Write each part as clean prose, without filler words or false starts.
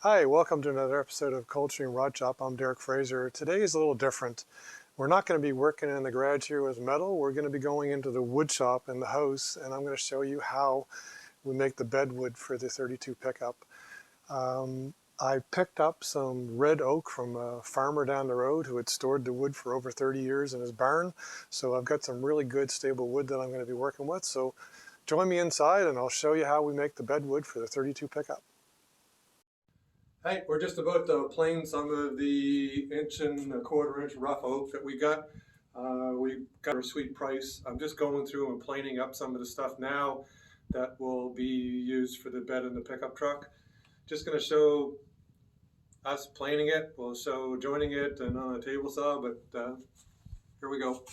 Hi, welcome to another episode of Coldstream Rod Shop. I'm Derek Fraser. Today is a little different. We're not going to be working in the garage here with metal. We're going to be going into the wood shop in the house, and I'm going to show you how we make the bed wood for the 32 pickup. I picked up some red oak from a farmer down the road who had stored the wood for over 30 years in his barn. So I've got some really good stable wood that I'm going to be working with. So join me inside and I'll show you how we make the bed wood for the 32 pickup. Hey, we're just about to plane some of the 1.25 inch rough oak that we got. We got a sweet price. I'm just going through and planing up some of the stuff now that will be used for the bed in the pickup truck. Just going to show us planing it. We'll show joining it and on a table saw, but here we go.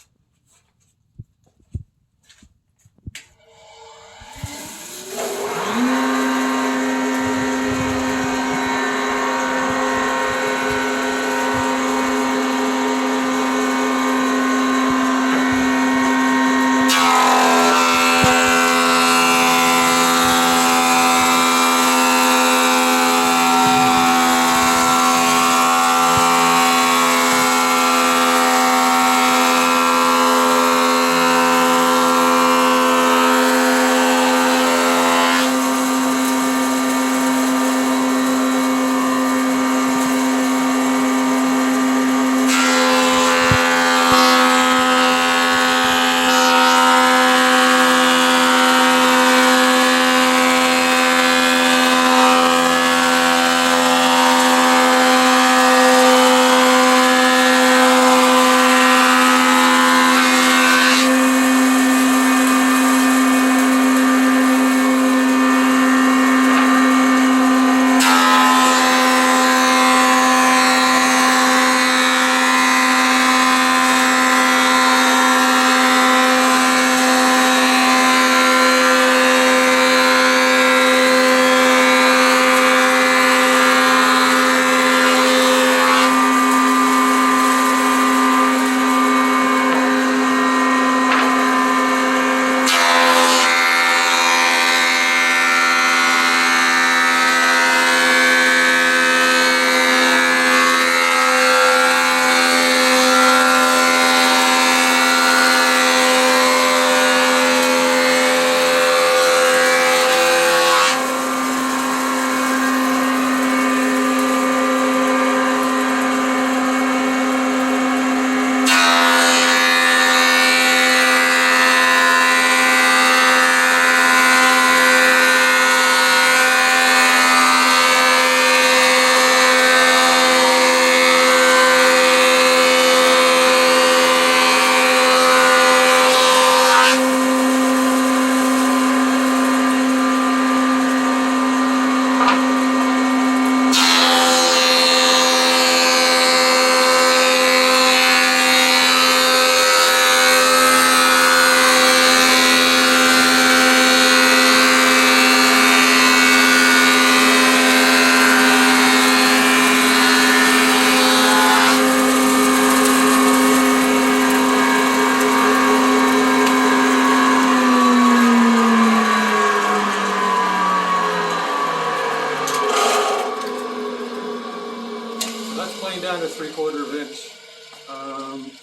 That's playing down to 3/4 inch.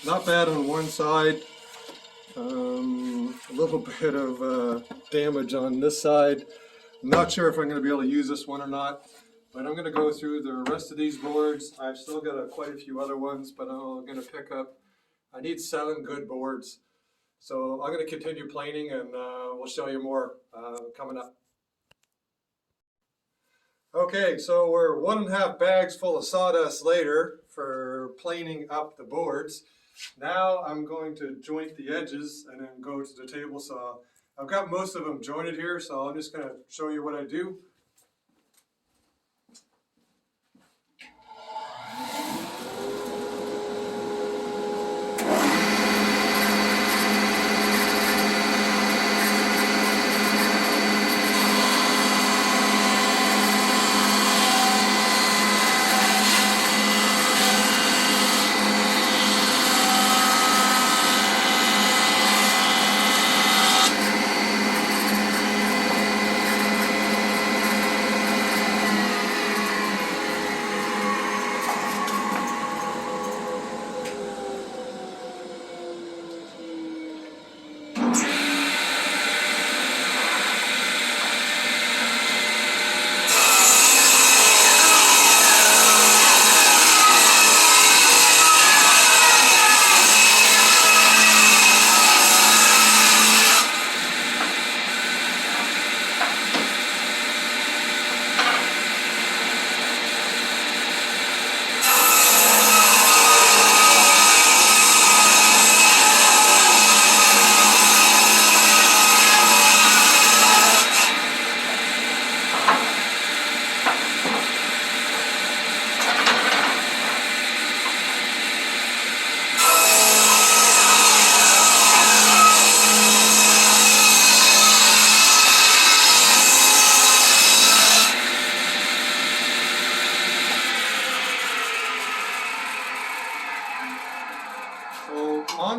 Not bad on one side. A little bit of damage on this side. I'm not sure if I'm going to be able to use this one or not, but I'm going to go through the rest of these boards. I've still got quite a few other ones, but I'm going to pick up. I need 7 good boards. So I'm going to continue planing and we'll show you more coming up. Okay, so we're 1.5 bags full of sawdust later for planing up the boards. Now I'm going to joint the edges and then go to the table saw. I've got most of them jointed here, so I'm just going to show you what I do.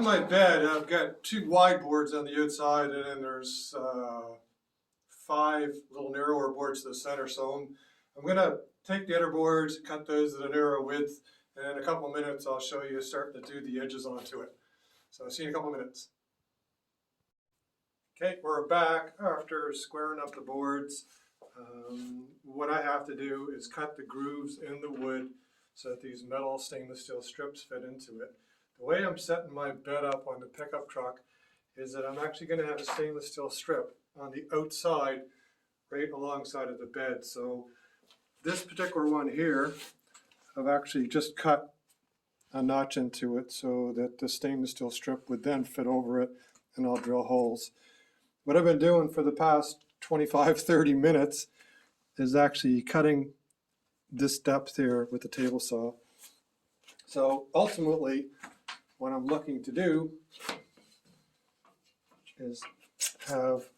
my bed, I've got 2 wide boards on the outside, and then there's 5 little narrower boards to the center. So I'm going to take the other boards, cut those to the narrow width, and in a couple of minutes I'll show you starting to do the edges onto it. So I'll see you in a couple of minutes. Okay, we're back after squaring up the boards. What I have to do is cut the grooves in the wood so that these metal stainless steel strips fit into it. The way I'm setting my bed up on the pickup truck is that I'm actually going to have a stainless steel strip on the outside right alongside of the bed. So this particular one here, I've actually just cut a notch into it so that the stainless steel strip would then fit over it, and I'll drill holes. What I've been doing for the past 25-30 minutes is actually cutting this depth here with the table saw. So ultimately, what I'm looking to do is have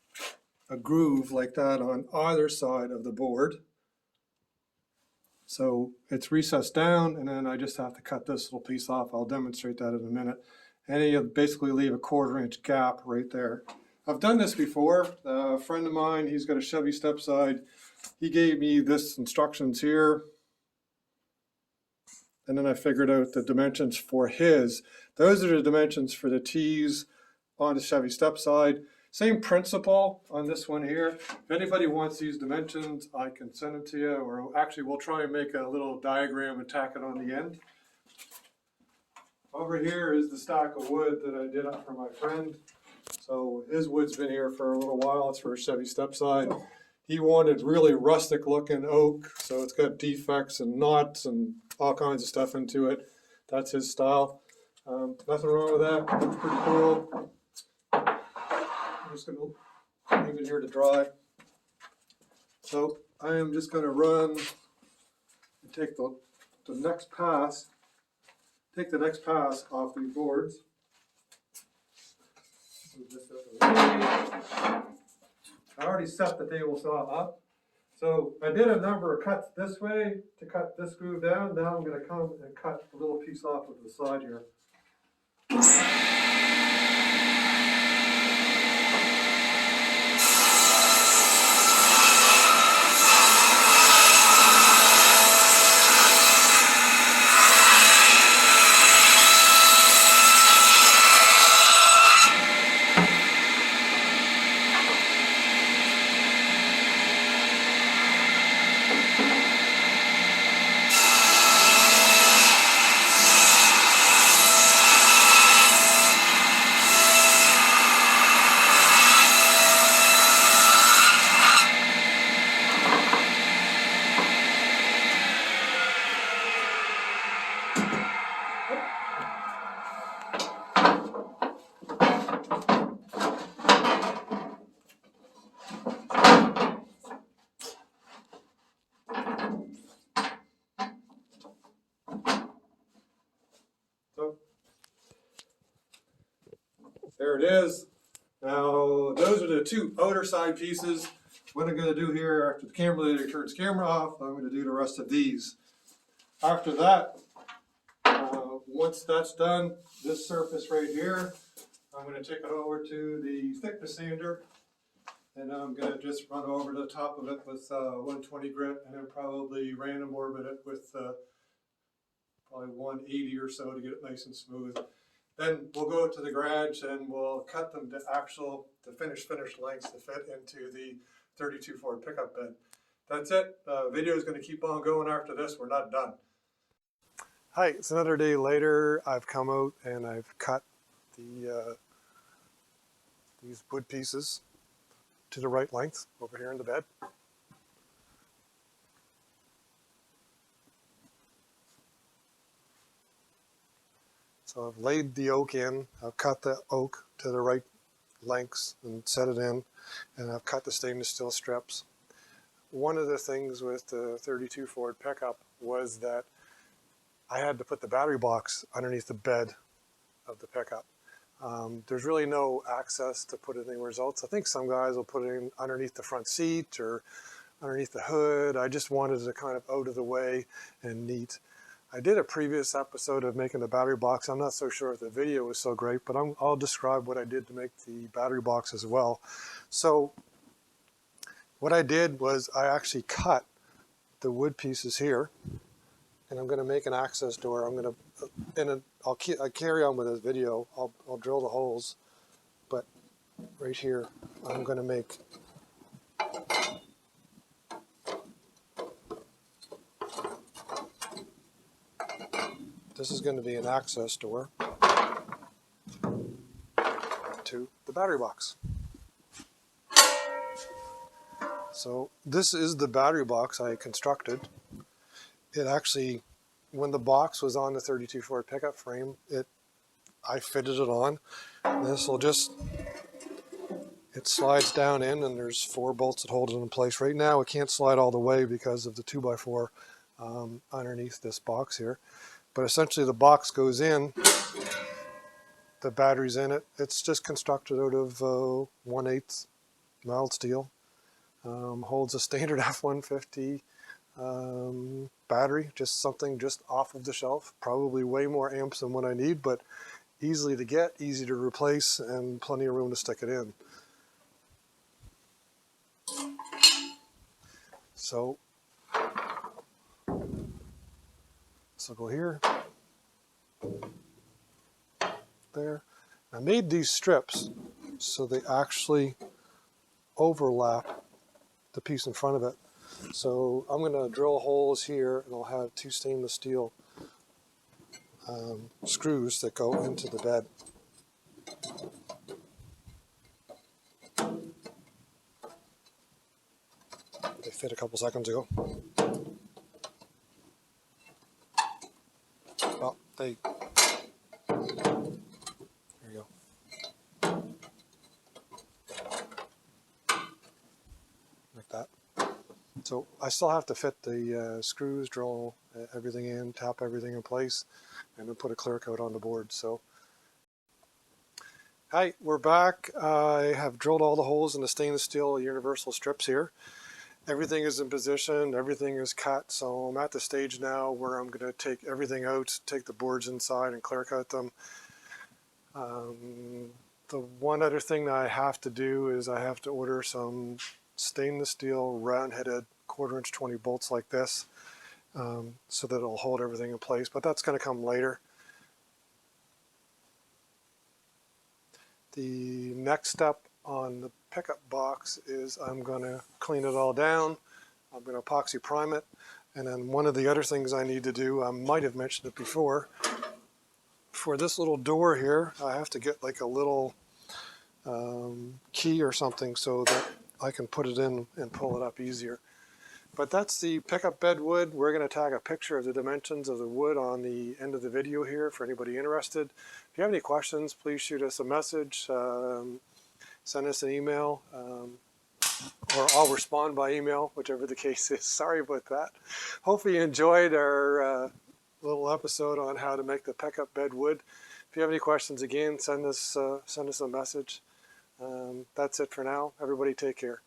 a groove like that on either side of the board. So it's recessed down, and then I just have to cut this little piece off. I'll demonstrate that in a minute. And you basically leave a 1/4 inch gap right there. I've done this before. A friend of mine, he's got a Chevy stepside. He gave me this instructions here. And then I figured out the dimensions for his. Those are the dimensions for the T's on the Chevy stepside. Same principle on this one here. If anybody wants these dimensions, I can send them to you, or actually we'll try and make a little diagram and tack it on the end. Over here is the stack of wood that I did up for my friend. So his wood's been here for a little while. It's for a Chevy stepside. He wanted really rustic looking oak, so it's got defects and knots and all kinds of stuff into it. That's his style. Nothing wrong with that. It's pretty cool. I'm just going to leave it here to dry. So I am just going to run and take the next pass. Take the next pass off these boards. I already set the table saw up. So I did a number of cuts this way to cut this groove down. Now I'm going to come and cut a little piece off of the side here. So there it is. Now those are the 2 outer side pieces. What I'm going to do here after the camera later turns camera off, I'm going to do the rest of these. After that, once that's done, this surface right here, I'm going to take it over to the thickness sander, and I'm going to just run over the top of it with 120 grit, and then probably random orbit it with probably 180 or so to get it nice and smooth. Then we'll go to the garage and we'll cut them to finished lengths to fit into the 32 Ford pickup bed. That's it. The video is going to keep on going after this. We're not done. Hi, it's another day later. I've come out and I've cut these wood pieces to the right length over here in the bed. So I've laid the oak in, I've cut the oak to the right lengths and set it in, and I've cut the stainless steel strips. One of the things with the 32 Ford pickup was that I had to put the battery box underneath the bed of the pickup. There's really no access to put it anywhere else. I think some guys will put it in underneath the front seat or underneath the hood. I just wanted it kind of out of the way and neat. I did a previous episode of making the battery box. I'm not so sure if the video was so great, but I'll describe what I did to make the battery box as well. So what I did was I actually cut the wood pieces here, and I'm going to make an access door. I'm going to, I'll carry on with this video. I'll drill the holes, but right here, I'm going to make this is going to be an access door to the battery box. So this is the battery box I constructed. It actually, when the box was on the 32 Ford pickup frame, I fitted it on. This will just, it slides down in, and there's 4 bolts that hold it in place. Right now it can't slide all the way because of the 2x4 underneath this box here. But essentially the box goes in, the battery's in it. It's just constructed out of 1/8 mild steel. Holds a standard F-150 battery, just something just off of the shelf. Probably way more amps than what I need, but easily to get, easy to replace, and plenty of room to stick it in. So will go here, there. I made these strips so they actually overlap the piece in front of it. So I'm going to drill holes here, and I'll have 2 stainless steel screws that go into the bed. They fit a couple seconds ago. Well, there you go. Like that. So I still have to fit the screws, drill everything in, tap everything in place, and then put a clear coat on the board. So, hi, we're back. I have drilled all the holes in the stainless steel universal strips here. Everything is in position, everything is cut, so I'm at the stage now where I'm going to take everything out, take the boards inside and clear coat them. The one other thing that I have to do is I have to order some stainless steel round-headed 1/4 inch 20 bolts like this, so that it'll hold everything in place, but that's going to come later. The next step on the pickup box is I'm going to clean it all down. I'm going to epoxy prime it, and then one of the other things I need to do, I might have mentioned it before, for this little door here I have to get like a little key or something so that I can put it in and pull it up easier. But that's the pickup bed wood. We're going to tag a picture of the dimensions of the wood on the end of the video here for anybody interested. If you have any questions, please shoot us a message, send us an email, or I'll respond by email, whichever the case is. Sorry about that. Hopefully you enjoyed our little episode on how to make the pickup bed wood. If you have any questions, again, send us a message. That's it for now. Everybody take care.